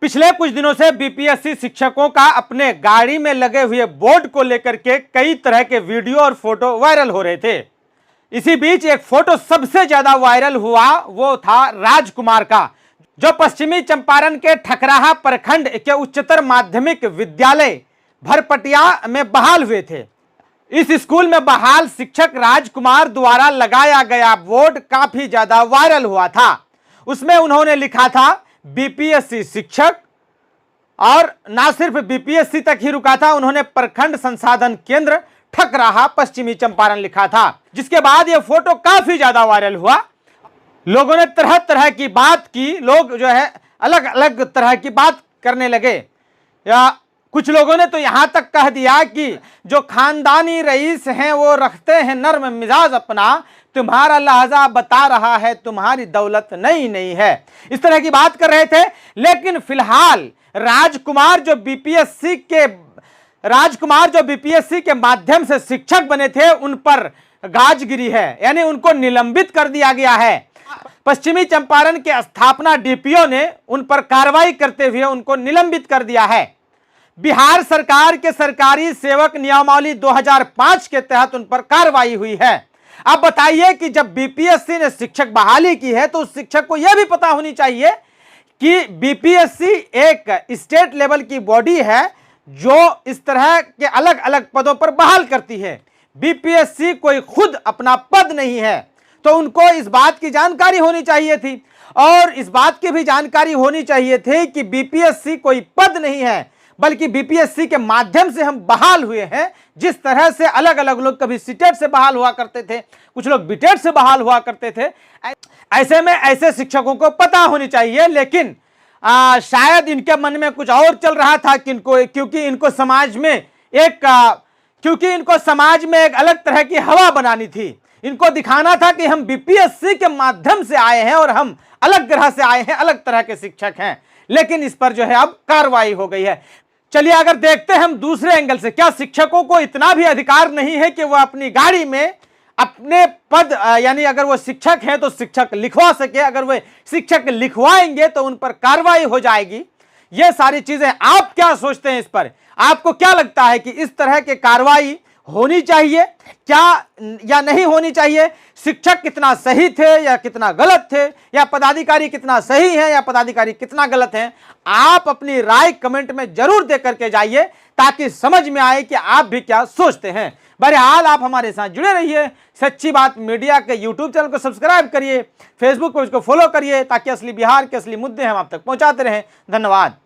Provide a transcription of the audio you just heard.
पिछले कुछ दिनों से बीपीएससी शिक्षकों का अपने गाड़ी में लगे हुए बोर्ड को लेकर के कई तरह के वीडियो और फोटो वायरल हो रहे थे। इसी बीच एक फोटो सबसे ज्यादा वायरल हुआ, वो था राजकुमार का, जो पश्चिमी चंपारण के ठकराहा प्रखंड के उच्चतर माध्यमिक विद्यालय भरपटिया में बहाल हुए थे। इस स्कूल में बहाल शिक्षक राजकुमार द्वारा लगाया गया बोर्ड काफी ज्यादा वायरल हुआ था। उसमें उन्होंने लिखा था बीपीएससी शिक्षक, और ना सिर्फ बीपीएससी तक ही रुका था, उन्होंने प्रखंड संसाधन केंद्र ठकराहा पश्चिमी चंपारण लिखा था। जिसके बाद यह फोटो काफी ज्यादा वायरल हुआ। लोगों ने तरह तरह की बात की, लोग जो है अलग अलग तरह की बात करने लगे। या कुछ लोगों ने तो यहां तक कह दिया कि जो खानदानी रईस हैं वो रखते हैं नर्म मिजाज अपना, तुम्हारा लहजा बता रहा है तुम्हारी दौलत नई नहीं है। इस तरह की बात कर रहे थे। लेकिन फिलहाल राजकुमार जो बीपीएससी के माध्यम से शिक्षक बने थे, उन पर गाजगिरी है, यानी उनको निलंबित कर दिया गया है। पश्चिमी चंपारण के स्थापना डीपीओ ने उन पर कार्रवाई करते हुए उनको निलंबित कर दिया है। बिहार सरकार के सरकारी सेवक नियमावली 2005 के तहत उन पर कार्रवाई हुई है। अब बताइए कि जब बीपीएससी ने शिक्षक बहाली की है तो उस शिक्षक को यह भी पता होनी चाहिए कि बीपीएससी एक स्टेट लेवल की बॉडी है जो इस तरह के अलग अलग पदों पर बहाल करती है। बीपीएससी कोई खुद अपना पद नहीं है, तो उनको इस बात की जानकारी होनी चाहिए थी। और इस बात की भी जानकारी होनी चाहिए थी कि बीपीएससी कोई पद नहीं है, बल्कि बीपीएससी के माध्यम से हम बहाल हुए हैं। जिस तरह से अलग अलग लोग कभी सीटेट से बहाल हुआ करते थे, कुछ लोग बीटेट से बहाल हुआ करते थे, ऐसे में ऐसे शिक्षकों को पता होनी चाहिए। लेकिन शायद इनके मन में कुछ और चल रहा था कि क्योंकि इनको समाज में एक अलग तरह की हवा बनानी थी। इनको दिखाना था कि हम बीपीएससी के माध्यम से आए हैं और हम अलग ग्रह से आए हैं, अलग तरह के शिक्षक हैं। लेकिन इस पर जो है अब कार्रवाई हो गई है। चलिए अगर देखते हैं हम दूसरे एंगल से, क्या शिक्षकों को इतना भी अधिकार नहीं है कि वह अपनी गाड़ी में अपने पद, यानी अगर वो शिक्षक हैं तो शिक्षक लिखवा सके, अगर वे शिक्षक लिखवाएंगे तो उन पर कार्रवाई हो जाएगी। ये सारी चीजें आप क्या सोचते हैं इस पर? आपको क्या लगता है कि इस तरह के कार्रवाई होनी चाहिए क्या या नहीं होनी चाहिए? शिक्षक कितना सही थे या कितना गलत थे, या पदाधिकारी कितना सही है या पदाधिकारी कितना गलत है? आप अपनी राय कमेंट में जरूर दे करके जाइए ताकि समझ में आए कि आप भी क्या सोचते हैं। बहरहाल आप हमारे साथ जुड़े रहिए। सच्ची बात मीडिया के यूट्यूब चैनल को सब्सक्राइब करिए, फेसबुक पेज को फॉलो करिए, ताकि असली बिहार के असली मुद्दे हम आप तक पहुंचाते रहें। धन्यवाद।